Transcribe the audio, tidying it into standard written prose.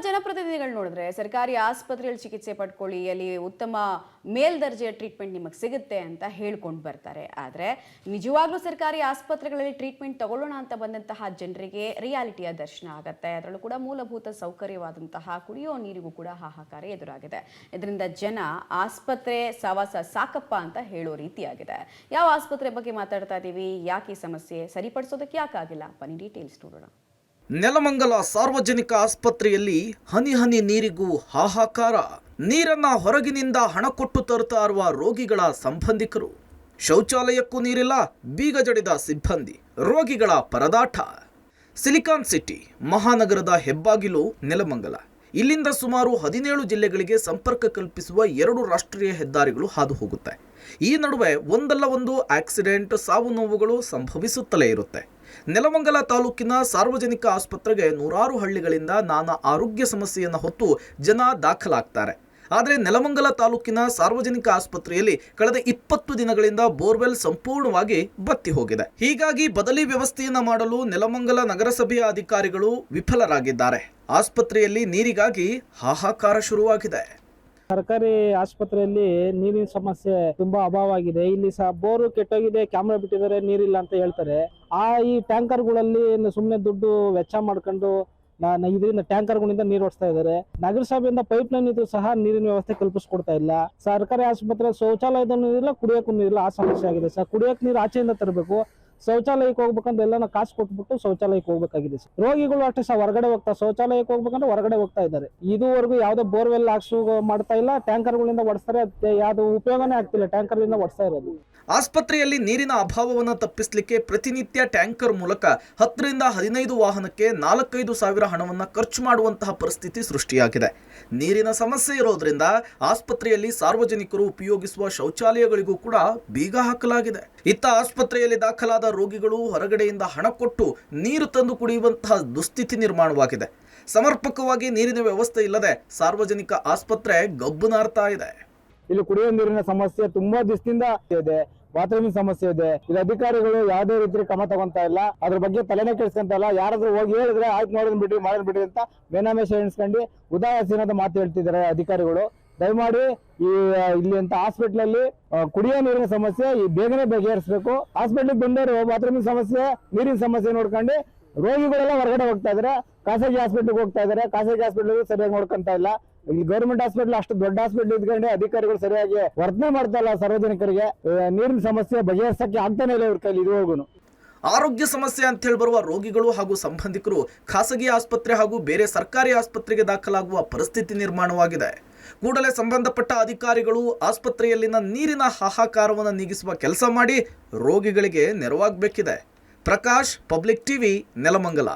ಜನಪ್ರತಿನಿಧಿಗಳು ನೋಡಿದ್ರೆ ಸರ್ಕಾರಿ ಆಸ್ಪತ್ರೆಯಲ್ಲಿ ಚಿಕಿತ್ಸೆ ಪಡ್ಕೊಳ್ಳಿ, ಅಲ್ಲಿ ಉತ್ತಮ ಮೇಲ್ದರ್ಜೆಯ ಟ್ರೀಟ್ಮೆಂಟ್ ನಿಮಗೆ ಸಿಗುತ್ತೆ ಅಂತ ಹೇಳ್ಕೊಂಡು ಬರ್ತಾರೆ. ಆದರೆ ನಿಜವಾಗ್ಲೂ ಸರ್ಕಾರಿ ಆಸ್ಪತ್ರೆಗಳಲ್ಲಿ ಟ್ರೀಟ್ಮೆಂಟ್ ತಗೊಳ್ಳೋಣ ಅಂತ ಬಂದಂತಹ ಜನರಿಗೆ ರಿಯಾಲಿಟಿಯ ದರ್ಶನ ಆಗುತ್ತೆ. ಅದರಲ್ಲೂ ಕೂಡ ಮೂಲಭೂತ ಸೌಕರ್ಯವಾದಂತಹ ಕುಡಿಯೋ ನೀರಿಗೂ ಕೂಡ ಹಾಹಾಕಾರ ಎದುರಾಗಿದೆ. ಇದರಿಂದ ಜನ ಆಸ್ಪತ್ರೆ ಸವಾಸ ಸಾಕಪ್ಪ ಅಂತ ಹೇಳೋ ರೀತಿಯಾಗಿದೆ. ಯಾವ ಆಸ್ಪತ್ರೆ ಬಗ್ಗೆ ಮಾತಾಡ್ತಾ ಇದ್ದೀವಿ, ಯಾಕೆ ಈ ಸಮಸ್ಯೆ ಸರಿಪಡಿಸೋದಕ್ಕೆ ಯಾಕಾಗಿಲ್ಲ, ಬನ್ನಿ ಡೀಟೇಲ್ಸ್ ನೋಡೋಣ. ನೆಲಮಂಗಲ ಸಾರ್ವಜನಿಕ ಆಸ್ಪತ್ರೆಯಲ್ಲಿ ಹನಿ ಹನಿ ನೀರಿಗೂ ಹಾಹಾಕಾರ. ನೀರನ್ನ ಹೊರಗಿನಿಂದ ಹಣ ಕೊಟ್ಟು ತರುತ್ತಾ ಇರುವ ರೋಗಿಗಳ ಸಂಬಂಧಿಕರು. ಶೌಚಾಲಯಕ್ಕೂ ನೀರಿಲ್ಲ, ಬೀಗ ಜಡಿದ ಸಿಬ್ಬಂದಿ, ರೋಗಿಗಳ ಪರದಾಟ. ಸಿಲಿಕಾನ್ ಸಿಟಿ ಮಹಾನಗರದ ಹೆಬ್ಬಾಗಿಲು ನೆಲಮಂಗಲ. ಇಲ್ಲಿಂದ ಸುಮಾರು 17 ಜಿಲ್ಲೆಗಳಿಗೆ ಸಂಪರ್ಕ ಕಲ್ಪಿಸುವ 2 ರಾಷ್ಟ್ರೀಯ ಹೆದ್ದಾರಿಗಳು ಹಾದು ಹೋಗುತ್ತೆ. ಈ ನಡುವೆ ಒಂದಲ್ಲ ಒಂದು ಆಕ್ಸಿಡೆಂಟ್, ಸಾವು ನೋವುಗಳು ಸಂಭವಿಸುತ್ತಲೇ ಇರುತ್ತೆ. ನೆಲಮಂಗಲ ತಾಲೂಕಿನ ಸಾರ್ವಜನಿಕ ಆಸ್ಪತ್ರೆಗೆ ನೂರಾರು ಹಳ್ಳಿಗಳಿಂದ ನಾನಾ ಆರೋಗ್ಯ ಸಮಸ್ಯೆಯನ್ನು ಹೊತ್ತು ಜನ ದಾಖಲಾಗ್ತಾರೆ. ಆದರೆ ನೆಲಮಂಗಲ ತಾಲೂಕಿನ ಸಾರ್ವಜನಿಕ ಆಸ್ಪತ್ರೆಯಲ್ಲಿ ಕಳೆದ 20 ದಿನಗಳಿಂದ ಬೋರ್ವೆಲ್ ಸಂಪೂರ್ಣವಾಗಿ ಬತ್ತಿ ಹೋಗಿದೆ. ಹೀಗಾಗಿ ಬದಲಿ ವ್ಯವಸ್ಥೆಯನ್ನ ಮಾಡಲು ನೆಲಮಂಗಲ ನಗರಸಭೆಯ ಅಧಿಕಾರಿಗಳು ವಿಫಲರಾಗಿದ್ದಾರೆ. ಆಸ್ಪತ್ರೆಯಲ್ಲಿ ನೀರಿಗಾಗಿ ಹಾಹಾಕಾರ ಶುರುವಾಗಿದೆ. ಸರ್ಕಾರಿ ಆಸ್ಪತ್ರೆಯಲ್ಲಿ ನೀರಿನ ಸಮಸ್ಯೆ ತುಂಬಾ ಅಭಾವ ಆಗಿದೆ. ಇಲ್ಲಿ ಸಹ ಬೋರು ಕೆಟ್ಟೋಗಿದೆ, ಕ್ಯಾಮ್ರಾ ಬಿಟ್ಟಿದ್ದಾರೆ, ನೀರಿಲ್ಲ ಅಂತ ಹೇಳ್ತಾರೆ. ಈ ಟ್ಯಾಂಕರ್ಗಳಲ್ಲಿ ಸುಮ್ಮನೆ ದುಡ್ಡು ವೆಚ್ಚ ಮಾಡ್ಕೊಂಡು ಇದರಿಂದ ಟ್ಯಾಂಕರ್ಗಳಿಂದ ನೀರು ಓಡಿಸ್ತಾ ಇದ್ದಾರೆ. ನಗರಸಭೆಯಿಂದ ಪೈಪ್ ಲೈನ್ ಇದ್ದು ಸಹ ನೀರಿನ ವ್ಯವಸ್ಥೆ ಕಲ್ಪಿಸ್ಕೊಡ್ತಾ ಇಲ್ಲ. ಸರ್ಕಾರಿ ಆಸ್ಪತ್ರೆ ಶೌಚಾಲಯದ ನೀರಿಲ್ಲ, ಕುಡಿಯೋಕ್ಕೂ ನೀರಿಲ್ಲ. ಆ ಸಮಸ್ಯೆ ಆಗಿದೆ ಸರ್. ಕುಡಿಯೋಕೆ ನೀರು ಆಚೆಯಿಂದ ತರಬೇಕು, ಶೌಚಾಲಯಕ್ಕೆ ಹೋಗ್ಬೇಕಂದ್ರೆ ಎಲ್ಲ ಕಾಸು ಕೊಟ್ಬಿಟ್ಟು ಶೌಚಾಲಯಕ್ಕೆ ಹೋಗ್ಬೇಕಾಗಿದೆ ಸರ್. ರೋಗಿಗಳು ಅಷ್ಟೇ ಸಹ ಹೊರಗಡೆ ಹೋಗ್ತಾ, ಶೌಚಾಲಯಕ್ಕೆ ಹೋಗ್ಬೇಕಂದ್ರೆ ಹೊರಗಡೆ ಹೋಗ್ತಾ ಇದ್ದಾರೆ. ಇದುವರೆಗೂ ಯಾವುದೇ ಬೋರ್ವೆಲ್ ಹಾಕ್ಸು ಮಾಡ್ತಾ ಇಲ್ಲ. ಟ್ಯಾಂಕರ್ಗಳಿಂದ ಓಡಿಸ್ತಾರೆ, ಯಾವ್ದು ಉಪಯೋಗನೇ ಆಗ್ತಿಲ್ಲ. ಟ್ಯಾಂಕರ್ಗಳಿಂದ ಓಡಿಸ್ತಾ ಇರೋದು. ಆಸ್ಪತ್ರೆಯಲ್ಲಿ ನೀರಿನ ಅಭಾವವನ್ನು ತಪ್ಪಿಸಲಿಕ್ಕೆ ಪ್ರತಿನಿತ್ಯ ಟ್ಯಾಂಕರ್ ಮೂಲಕ 10 ರಿಂದ 15 ವಾಹನಕ್ಕೆ 4-5 ಸಾವಿರ ಹಣವನ್ನು ಖರ್ಚು ಮಾಡುವಂತಹ ಪರಿಸ್ಥಿತಿ ಸೃಷ್ಟಿಯಾಗಿದೆ. ನೀರಿನ ಸಮಸ್ಯೆ ಇರೋದ್ರಿಂದ ಆಸ್ಪತ್ರೆಯಲ್ಲಿ ಸಾರ್ವಜನಿಕರು ಉಪಯೋಗಿಸುವ ಶೌಚಾಲಯಗಳಿಗೂ ಕೂಡ ಬೀಗ ಹಾಕಲಾಗಿದೆ. ಇತ್ತ ಆಸ್ಪತ್ರೆಯಲ್ಲಿ ದಾಖಲಾದ ರೋಗಿಗಳು ಹೊರಗಡೆಯಿಂದ ಹಣ ಕೊಟ್ಟು ನೀರು ತಂದು ಕುಡಿಯುವಂತಹ ದುಸ್ಥಿತಿ ನಿರ್ಮಾಣವಾಗಿದೆ. ಸಮರ್ಪಕವಾಗಿ ನೀರಿನ ವ್ಯವಸ್ಥೆ ಇಲ್ಲದೆ ಸಾರ್ವಜನಿಕ ಆಸ್ಪತ್ರೆ ಗಬ್ಬು ನಾರ್ತಾ ಇದೆ. ಇಲ್ಲಿ ಕುಡಿಯೋ ನೀರಿನ ಸಮಸ್ಯೆ ತುಂಬಾ ದಿವಸದಿಂದ ಇದೆ. ಬಾತ್ರೂಮಿನ ಸಮಸ್ಯೆ ಇದೆ. ಇಲ್ಲಿ ಅಧಿಕಾರಿಗಳು ಯಾವುದೇ ರೀತಿ ಕ್ರಮ ತಗೊಂತಾ ಇಲ್ಲ. ಅದ್ರ ಬಗ್ಗೆ ತಲೆನೇ ಕೆಡಿಸ್ಕೊಂತ ಇಲ್ಲ. ಯಾರಾದ್ರೂ ಹೋಗಿ ಹೇಳಿದ್ರೆ ಆಯ್ತು, ಮಾಡೋದ್ ಬಿಡ್ರಿ ಅಂತ ಮೇನಾಮೇಷ ಎಣಿಸ್ಕೊಂಡು ಉದಾಸೀನದ ಮಾತು ಹೇಳ್ತಿದ್ದಾರೆ ಅಧಿಕಾರಿಗಳು. ದಯಮಾಡಿ ಇಲ್ಲಿ ಅಂತ ಹಾಸ್ಪಿಟಲ್ ಅಲ್ಲಿ ಕುಡಿಯೋ ನೀರಿನ ಸಮಸ್ಯೆ ಬೇಗನೆ ಬಗೆಹರಿಸಬೇಕು. ಹಾಸ್ಪಿಟಲ್ ಬಂದವರು ಬಾತ್ರೂಮಿನ ಸಮಸ್ಯೆ, ನೀರಿನ ಸಮಸ್ಯೆ ನೋಡ್ಕೊಂಡು ರೋಗಿಗಳೆಲ್ಲ ಹೊರಗಡೆ ಹೋಗ್ತಾ ಇದಾರೆ, ಖಾಸಗಿ ಹಾಸ್ಪಿಟಲ್ಗೆ ಹೋಗ್ತಾ ಇದಾರೆ. ಖಾಸಗಿ ಹಾಸ್ಪಿಟಲ್ ಸರಿಯಾಗಿ ನೋಡ್ಕೊಂತ ಇಲ್ಲ. ಇಲ್ಲಿ ಗೌರ್ಮೆಂಟ್ ಹಾಸ್ಪಿಟಲ್ ಅಷ್ಟು ದೊಡ್ಡ ಹಾಸ್ಪಿಟಲ್ ಇದ್ಕೊಂಡು ಅಧಿಕಾರಿಗಳು ಸರಿಯಾಗಿ ವರ್ತನೆ ಮಾಡ್ತಾ ಇಲ್ಲ. ಸಾರ್ವಜನಿಕರಿಗೆ ನೀರಿನ ಸಮಸ್ಯೆ ಬಗೆಹರಿಸಕ್ಕೆ ಆಗ್ತಾನೆ ಇಲ್ಲ ಇವ್ರ ಕೈಲಿ ಇದುವರೆಗೂ. ಆರೋಗ್ಯ ಸಮಸ್ಯೆ ಅಂತ ಹೇಳಿ ಬರುವ ರೋಗಿಗಳು ಹಾಗೂ ಸಂಬಂಧಿಕರು ಖಾಸಗಿ ಆಸ್ಪತ್ರೆ ಹಾಗೂ ಬೇರೆ ಸರ್ಕಾರಿ ಆಸ್ಪತ್ರೆಗೆ ದಾಖಲಾಗುವ ಪರಿಸ್ಥಿತಿ ನಿರ್ಮಾಣವಾಗಿದೆ. ಕೂಡಲೇ ಸಂಬಂಧಪಟ್ಟ ಅಧಿಕಾರಿಗಳು ಆಸ್ಪತ್ರೆಯಲ್ಲಿನ ನೀರಿನ ಹಾಹಾಕಾರವನ್ನು ನೀಗಿಸುವ ಕೆಲಸ ಮಾಡಿ ರೋಗಿಗಳಿಗೆ ನೆರವಾಗಬೇಕಿದೆ. Prakash, public TV, Nelamangala.